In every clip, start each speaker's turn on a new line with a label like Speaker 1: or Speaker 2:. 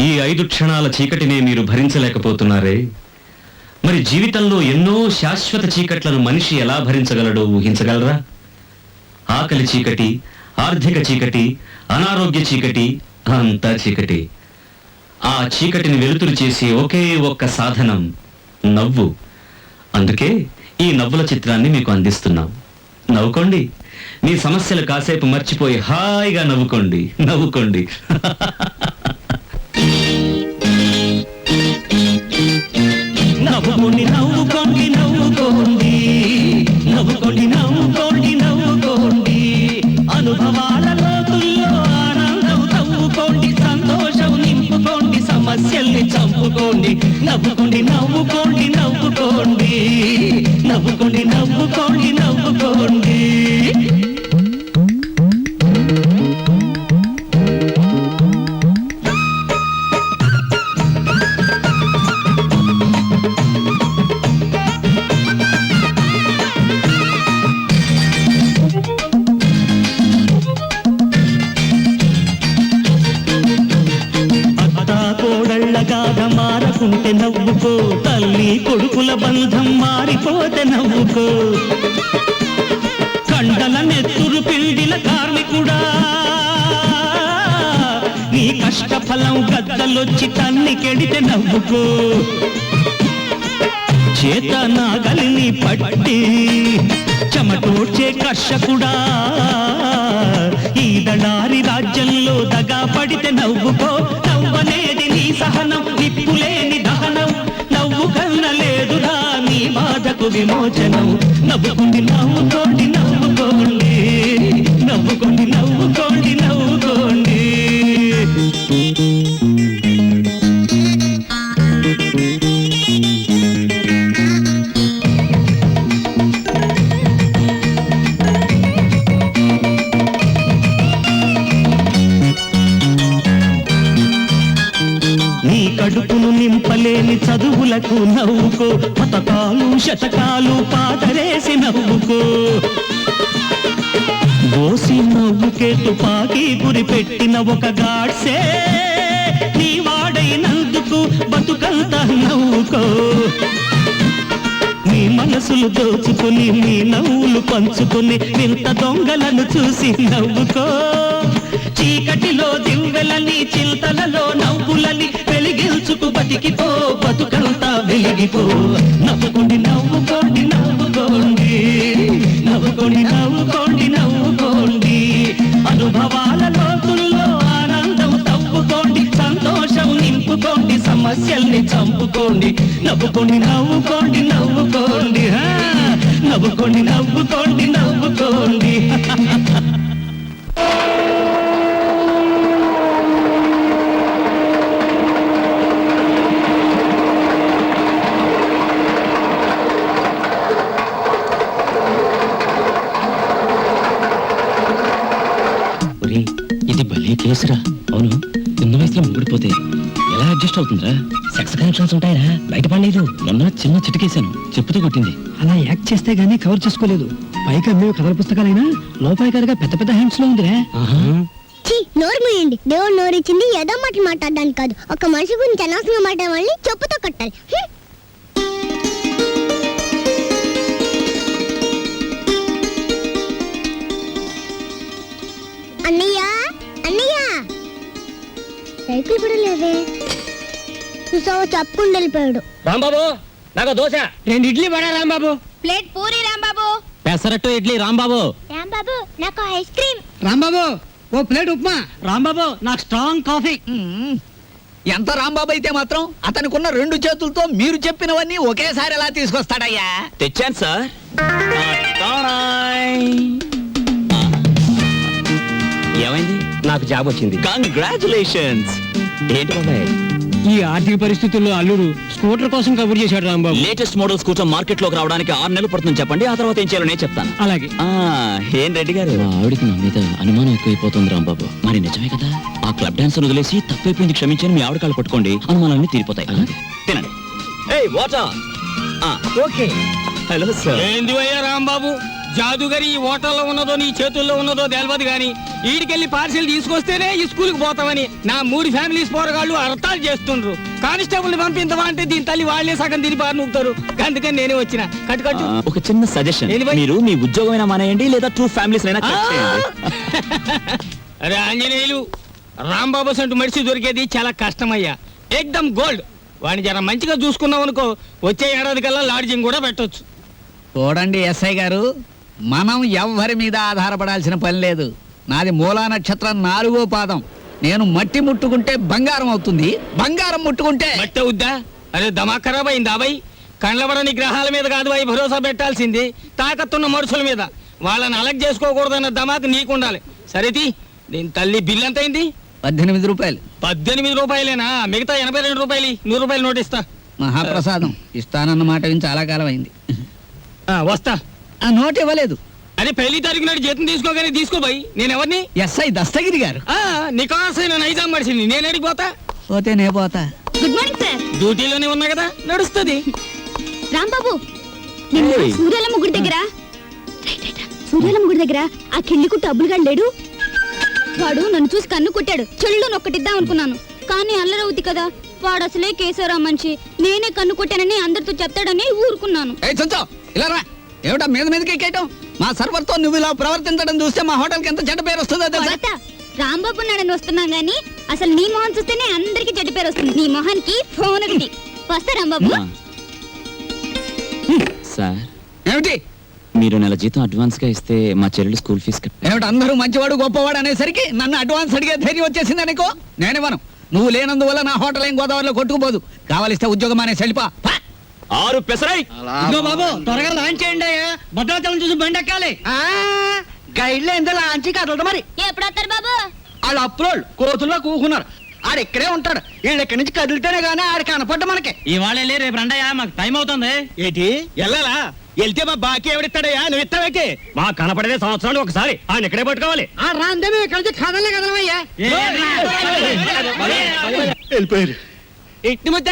Speaker 1: ఈ 5 క్షణాల చీకటినే మీరు భరించలేకపోతున్నారే? మరి జీవితంలో ఎన్నో శాశ్వత చీకట్లను మనిషి ఎలా భరించగలడో ఊహించగలరా? ఆకలి చీకటి, ఆర్థిక చీకటి, అనారోగ్య చీకటి, అంతా చీకటి. ఆ చీకటిని వెలుతురు చేసే ఒకే ఒక్క సాధనం నవ్వు. అందుకే ఈ నవ్వుల చిత్రాన్ని మీకు అందిస్తున్నాం. నవ్వుకోండి, మీ సమస్యలు కాసేపు మర్చిపోయి హాయిగా నవ్వుకోండి, నవ్వుకోండి. నవ్వుకోండి, నవ్వుకోండి, నవ్వుకోండి, నవ్వుకోండి, నవ్వుకోండి, నవ్వుకోండి. అనుభవాల లోతుల్లో ఆనందం తవ్వుకోండి, సంతోషం నింపుకోండి, సమస్యల్ని చంపుకోండి. నవ్వుకోండి, నవ్వుకోండి, నవ్వుకోండి, నవ్వుకోండి, నవ్వుకోండి, నవ్వుకోండి. మారకుంటే నవ్వుకో, తల్లి కొడుకుల బంధం మారిపోతే నవ్వుకో. కండల నెత్తురు పిండిల కార్మికుడా, నీ కష్టఫలం గద్దలొచ్చి తన్ని కెడితే నవ్వుకో. చేత నాగలిని పట్టి చెమటోడ్చే కర్షకుడా, ఈ దళారి రాజ్యంలో దగా పడితే నవ్వుకో. నవ్వనేది నీ సహనం, నిప్పులేని దహనం. నవ్వు కన్నలేదురా నీ బాధకు విమోచనం. నవ్వుకోండి, నవ్వుకోండి, నవ్వుకోండి, నవ్వుకోండి, నవ్వుకోండి, నవ్వుకోండి. కడుపును నింపలేని చదువులకు నవ్వుకో, పతకాలు శతకాలు పాతరేసి నవ్వుకో. దోసి నవ్వుకే తుపాకీ గురి పెట్టిన ఒక గాడ్సే నీ వాడైనందుకు బతుకంతా నవ్వుకో. నీ మనసులు దోచుకుని నీ నవ్వులు పంచుకుని వింత దొంగలను చూసి నవ్వుకో. చీకటిలో దివ్వెలని, చింతలలో నవ్వులని వెలిగించుకు బతికిపో, బతుకంతా వెలిగిపో. నవ్వుకోండి, నవ్వుకోండి, నవ్వుకోండి, నవ్వుకోండి, నవ్వుకోండి, నవ్వుకోండి. అనుభవాల లోతుల్లో ఆనందం తవ్వుకోండి, సంతోషం నింపుకోండి, సమస్యల్ని చంపుకోండి. నవ్వుకోండి, నవ్వుకోండి, నవ్వుకోండి, నవ్వుకోండి, నవ్వుకోండి, నవ్వుకోండి.
Speaker 2: ఇది భలే కేసురా. అవును, చిన్న వయసులో ముగ్గుడిపోతే ఎలా అడ్జస్ట్ అవుతుందిరా? సెక్స్ కనెక్షన్స్ ఉంటాయరా? బయటపడలేదు. మొన్న చిన్న చిటికేశాను, చెప్పుతూ కొట్టింది.
Speaker 3: అలా యాక్ట్ చేస్తే గానీ కవర్ చేసుకోలేదు. పైగా మేము కథల పుస్తకాలైనా లోపాయికారిగా పెద్ద పెద్ద హ్యాండ్స్ లో ఉందిరా.
Speaker 4: నోరు మూయండి. దేవుడు నోరిచ్చింది ఏదో మాటలు మాట్లాడడానికి కాదు. ఒక మనిషి గురించి అనవసరంగా మాట్లాడే చెప్పుతో కట్టాలి. అన్నయ్య, అన్నయ్య, సైకిల్ కూడా లేవే. చూసావా, చెప్పుకుంటూ వెళ్ళిపోయాడు.
Speaker 2: రాంబాబు, నాకు దోశ.
Speaker 3: 2 ఇడ్లీ పడా రాంబాబు.
Speaker 4: ప్లేట్ పూరి రాంబాబు.
Speaker 2: పెసరట్టు ఇడ్లీ రాంబాబు.
Speaker 4: రాంబాబు, నాకు ఐస్ క్రీమ్.
Speaker 3: రాంబాబు, ఓ ప్లేట్ ఉప్మా.
Speaker 2: రాంబాబు, నాకు స్ట్రాంగ్ కాఫీ.
Speaker 5: ఎంత రాంబాబు అయితే మాత్రం అతనికున్న 2 చేతులతో మీరు చెప్పినవన్నీ ఒకేసారి ఎలా తీసుకొస్తాడయ్యా?
Speaker 2: తెచ్చాను సార్. ఏమైంది?
Speaker 1: నాకు జాబ్ వచ్చింది.
Speaker 2: కంగ్రాచులేషన్స్. ఏంటి బాబాయ్,
Speaker 3: ఈ ఆర్థిక పరిస్థితుల్లో అల్లుడు స్కూటర్ కోసం కబుర్ చేశాడు Rambabu.
Speaker 2: Latest model scooter market లోకి రావడానికి 6 నెలలు పడుతుంది చెప్పండి, ఆ తర్వాత ఏం చేయాలో నేను చెప్తాను.
Speaker 3: అలాగే.
Speaker 2: ఏం రెడ్డి గారు, ఆవిడికి నా మీద అనుమానం ఎక్కువైపోతుంది రాంబాబు. మరి నిజమే కదా, ఆ క్లబ్ డాన్స్ వదిలేసి తప్పైపోయింది క్షమించని మీ ఆవిడ కాళ్ళు పట్టుకోండి, అనుమానాన్ని తీరిపోతాయి. తినండి. ఏయ్ వాటర్. ఓకే. Hello sir.
Speaker 6: ఏంది అయ్యా రాంబాబు, జాదుగరి ఈ హోటల్లో ఉన్నదో నీ చేతుల్లో ఉన్నదో తెలియదు గాని ఈడికెళ్ళి పార్సిల్ తీసుకొస్తేనే ఈ స్కూల్కి పోతామని నా 3 ఫ్యామిలీస్ పోరగాళ్ళు అర్థాలు చేస్తుండ్రు. కానిస్టేబుల్ పంపించవా అంటే దీని తల్లి వాళ్ళే సగం తిని బారి నూపుతారు. అందుకని నేనే వచ్చిన. కట్టు
Speaker 2: ఒక చిన్న సజెషన్,
Speaker 6: ఏంది భయ్?
Speaker 2: మీరు మీ ఉద్యోగమైనా మానేయండి లేదా 2 ఫ్యామిలీస్ అయినా cut చేయండి.
Speaker 6: అరే ఆంజనేయులు, రాంబాబు సంటూ మనిషి దొరికేది చాలా కష్టమయ్యా. ఏకదమ్ గోల్డ్. వాడిని జర మంచిగా చూసుకున్నాం అనుకో, వచ్చే ఏడాది కల్లా లాడ్జింగ్ కూడా పెట్టొచ్చు.
Speaker 5: చూడండి ఎస్ఐ గారు, మనం ఎవ్వరి మీద ఆధారపడాల్సిన పని లేదు. నాది మూలా నక్షత్రం 4వ పాదం. నేను మట్టి ముట్టుకుంటే బంగారం అవుతుంది, బంగారం ముట్టుకుంటే
Speaker 6: బట్ట ఉద్దా. అరే దమా ఖరాబ్ అయింది అబ్బాయి. కండ్లబడని గ్రహాల మీద కాదు అవి భరోసా పెట్టాల్సింది తాకత్తున్న మనుషుల మీద. వాళ్ళని అలగ్ చేసుకోకూడదన్న దమాకు నీకుండాలి. సరేది, దీని తల్లి బిల్ ఎంత అయింది?
Speaker 5: 18 రూపాయలు.
Speaker 6: 18 రూపాయలేనా? మిగతా 82 రూపాయలు 100 రూపాయలు నోటిస్తా.
Speaker 5: మహాప్రసాదం ఇస్తానన్న మాట విని చాలా కాలం అయింది.
Speaker 6: వస్తా.
Speaker 5: ఆ నోట్ ఇవ్వలేదు.
Speaker 6: అరే పెళ్లి తారీఖు నాడు జీతం తీసుకోగానే తీసుకోబోయి. నేను ఎవరిని?
Speaker 5: ఎస్ఐ దస్తగిరి గారు.
Speaker 6: నికాసైన నైజాం మనిషిని. నేను అడిగిపోతా.
Speaker 5: పోతే నే పోతా.
Speaker 4: Good morning sir.
Speaker 6: డ్యూటీలోనే ఉన్నా కదా, నడుస్తుంది.
Speaker 4: రాంబాబు, నిన్న
Speaker 2: ఏయ్.
Speaker 4: సూర్యాలమ్మ గుడి దగ్గర సూర్యాలమ్మ గుడి దగ్గర ఆ కిళ్ళి కుట్టు అబ్బులుగాడు లేడు. వాడు నన్ను చూసి కన్ను కొట్టాడు. చెల్లు నొక్కటిద్దాం అనుకున్నాను, కానీ అల్లరవుద్ది కదా. వాడు అసలే కేశవరా మనిషి. నేనే కన్ను కొట్టానని అందరితో చెప్తాడని ఊరుకున్నాను.
Speaker 5: ఇలా రా. ఏమిటా మీద మీదకి ఎక్కేయటం? మా సర్వర్ తో నువ్వు ఇలా ప్రవర్తించడం చూస్తే మా హోటల్ కి ఎంత చెడ్డ పేరు వస్తుందో తెలుసా?
Speaker 4: కొడతా. రాంబాబు నాడని వస్తున్నాం గానీ అసలు నీ మొహం చూస్తేనే అందరికి చెడ్డ పేరు వస్తుంది. నీ మొహానికి ఫోన్ ఒకటి. వస్తా రాంబాబు.
Speaker 2: సార్,
Speaker 5: ఏమిటి
Speaker 2: మీరు నెల జీతం అడ్వాన్స్ గా ఇస్తే మా చెల్లెలు స్కూల్ ఫీజు
Speaker 5: ఏమిటి అందరూ మంచివాడు గొప్పవాడు అనేసరికి నన్ను అడ్వాన్స్ అడిగే ధైర్యం వచ్చేసింది అనుకో. నేనివ్వను. నువ్వు లేనందువల్ల నా హోటల్ ఏం గోదావరిలో కొట్టుకుపోదు. కావాలిస్తే ఉద్యోగం అనే సెల్పా
Speaker 2: 6 పెసరై.
Speaker 3: ఇదిగో బాబు, త్వరగా లాంచ్ చేయండి. భద్రాచలం చూసి బండి ఎక్కాలి.
Speaker 7: గైడ్లో ఎంత లాంచి కదలదు మరి.
Speaker 4: ఎప్పుడు వస్తారు బాబు?
Speaker 7: వాళ్ళు అప్పులోళ్ళు కోతుల్లో కూకున్నారు. ఆడు ఇక్కడే ఉంటాడు. వీళ్ళు ఇక్కడి నుంచి కదిలితేనే గానీ ఆడు కనపడ్డ మనకి.
Speaker 6: ఇవాళ రేపు రండయ్యా, మాకు టైం అవుతుంది. ఏంటి వెళ్ళాలా? వెళ్తే మా బాకీ ఎవడిస్తాడయ్యా? నువ్వు ఇస్తావేకి? మా కనపడేదే సంవత్సరాలు ఒకసారి. ఆయన ఇక్కడే పట్టుకోవాలి.
Speaker 7: ఆ రాందే మేము ఇక్కడి నుంచి కదలే కదలమయ్యా.
Speaker 1: వెళ్ళిపోయారు.
Speaker 6: ఇట్టి ముద్ద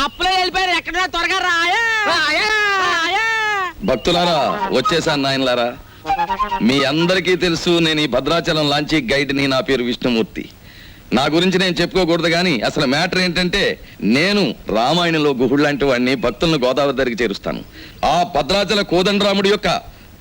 Speaker 6: అప్పులో వెళ్ళిపోయారు. ఎక్కడ త్వరగా రాయా.
Speaker 8: భక్తులారా, వచ్చేసాను నాయనలారా. మీ అందరికీ తెలుసు, నేను ఈ భద్రాచలం లాంచీ గైడ్ని. నా పేరు విష్ణుమూర్తి. నా గురించి నేను చెప్పుకోకూడదు కానీ అసలు మ్యాటర్ ఏంటంటే, నేను రామాయణంలో గుహుడు లాంటి వాడిని. భక్తులను గోదావరి దగ్గరికి చేరుస్తాను. ఆ భద్రాచల కోదండరాముడి యొక్క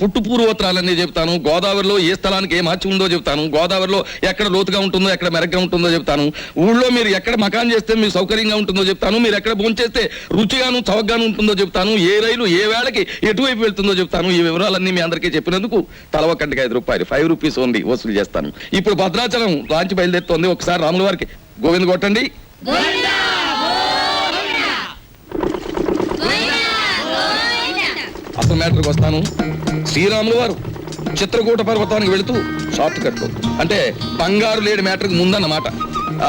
Speaker 8: పుట్టు పూర్వోత్తరాలన్నీ చెప్తాను. గోదావరిలో ఏ స్థలానికి ఏ మార్చి ఉందో చెప్తాను. గోదావరిలో ఎక్కడ లోతుగా ఉంటుందో, ఎక్కడ మెరగ్గా ఉంటుందో చెప్తాను. ఊళ్ళో మీరు ఎక్కడ మకాన్ చేస్తే మీకు సౌకర్యంగా ఉంటుందో చెప్తాను. మీరు ఎక్కడ భోంచేస్తే రుచిగాను చవకగాను ఉంటుందో చెప్తాను. ఏ రైలు ఏ వేళకి ఎటువైపు వెళ్తుందో చెప్తాను. ఈ వివరాలన్నీ మీ అందరికీ చెప్పినందుకు తల ఒక్కటికి 5 రూపాయలు, 5 రూపీస్ ఓన్లీ వసూలు చేస్తాను. ఇప్పుడు భద్రాచలం లాంచి బయలుదేరుతోంది. ఒకసారి రాముల వారికి గోవింద కొట్టండి. అసలు మ్యాటర్కి వస్తాను. శ్రీరాములు వారు చిత్రకూట పర్వతానికి వెళుతూ షార్ట్ కట్ లో, అంటే బంగారు లేడి మ్యాటర్కి ముందన్నమాట.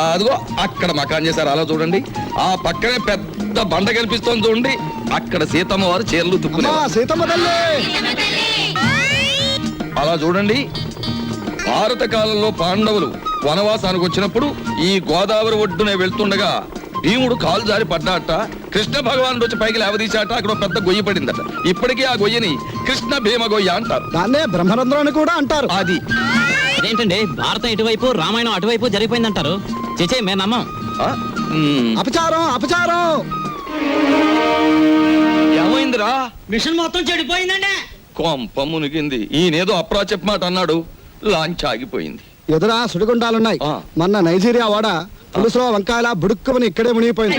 Speaker 8: అదిగో అక్కడ మకాన్ చేశారు, అలా చూడండి. ఆ పక్కనే పెద్ద బండ కనిపిస్తోంది చూడండి. అక్కడ సీతమ్మ వారు చీరలు తుక్కునే అలా చూడండి. భారత కాలంలో పాండవులు వనవాసానికి వచ్చినప్పుడు ఈ గోదావరి ఒడ్డునే వెళ్తుండగా భీముడు కాలు జారి పడ్డాట. కృష్ణ భగవానుడు వచ్చి పైకి లేవదీశాట. అక్కడ పెద్ద గొయ్యి పడిందట. ఇప్పటికీ ఆ గొయ్యని కృష్ణ భీమ గొయ్య అంటారు.
Speaker 7: దాన్నే బ్రహ్మరంధ్రం అని కూడా అంటారు.
Speaker 8: అది
Speaker 2: అదేంటండి, భారతం ఇటువైపు రామాయణం అటువైపు జరిగిపోయిందంటారు. చేచే మేము నమ్మం.
Speaker 7: అపచారం అపచారం.
Speaker 8: ఏమైందిరా?
Speaker 6: మిషన్ మొత్తం చెడిపోయిందండి.
Speaker 8: కొంప మునిగింది. ఈయనేదో అప్రా చెప్ప మాట అన్నాడు. లాంచ్ ఆగిపోయింది.
Speaker 7: ఎదురా సుడిగుండాలున్నాయి. మొన్న నైజీరియా వాడ పులుసులో వంకాయల బుడుక్కుమని ఇక్కడే మునిగిపోయింది.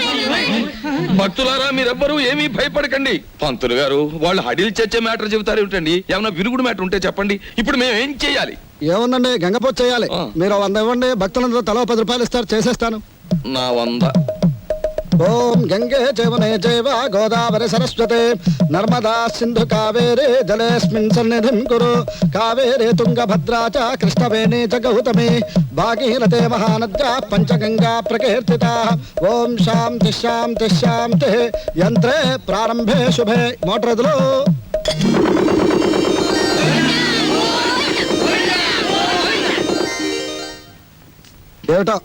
Speaker 8: భక్తులారా, మీరెవ్వరూ ఏమీ భయపడకండి. పంతులు గారు వాళ్ళు హడిల్ చచ్చే మ్యాటర్ చెబుతారు ఏమిటండి? ఏమైనా విరుగుడు మ్యాటర్ ఉంటే చెప్పండి. ఇప్పుడు మేము ఏం చేయాలి?
Speaker 7: ఏముందండి, గంగపోతు చేయాలి. మీరు 100 ఇవ్వండి, భక్తులందరూ తలో 10 రూపాయలు ఇస్తారు, చేసేస్తాను.
Speaker 8: నా 100.
Speaker 7: ఓం గంగే చైవనే చైవ గోదావరి సరస్వతే నర్మదా సింధు కావేరే జలేస్మిన్ సన్నిధిం కురు కావేరే తుంగభద్రా చ కృష్ణవేణి చ గౌతమి భాగీరథే మహానద్యా పంచగంగా ప్రకీర్తితాః. ఓం శాంతి శాంతి శాంతి. యంత్రే ప్రారంభే శుభే. మోటార్ ఎదురు. ఏమిటో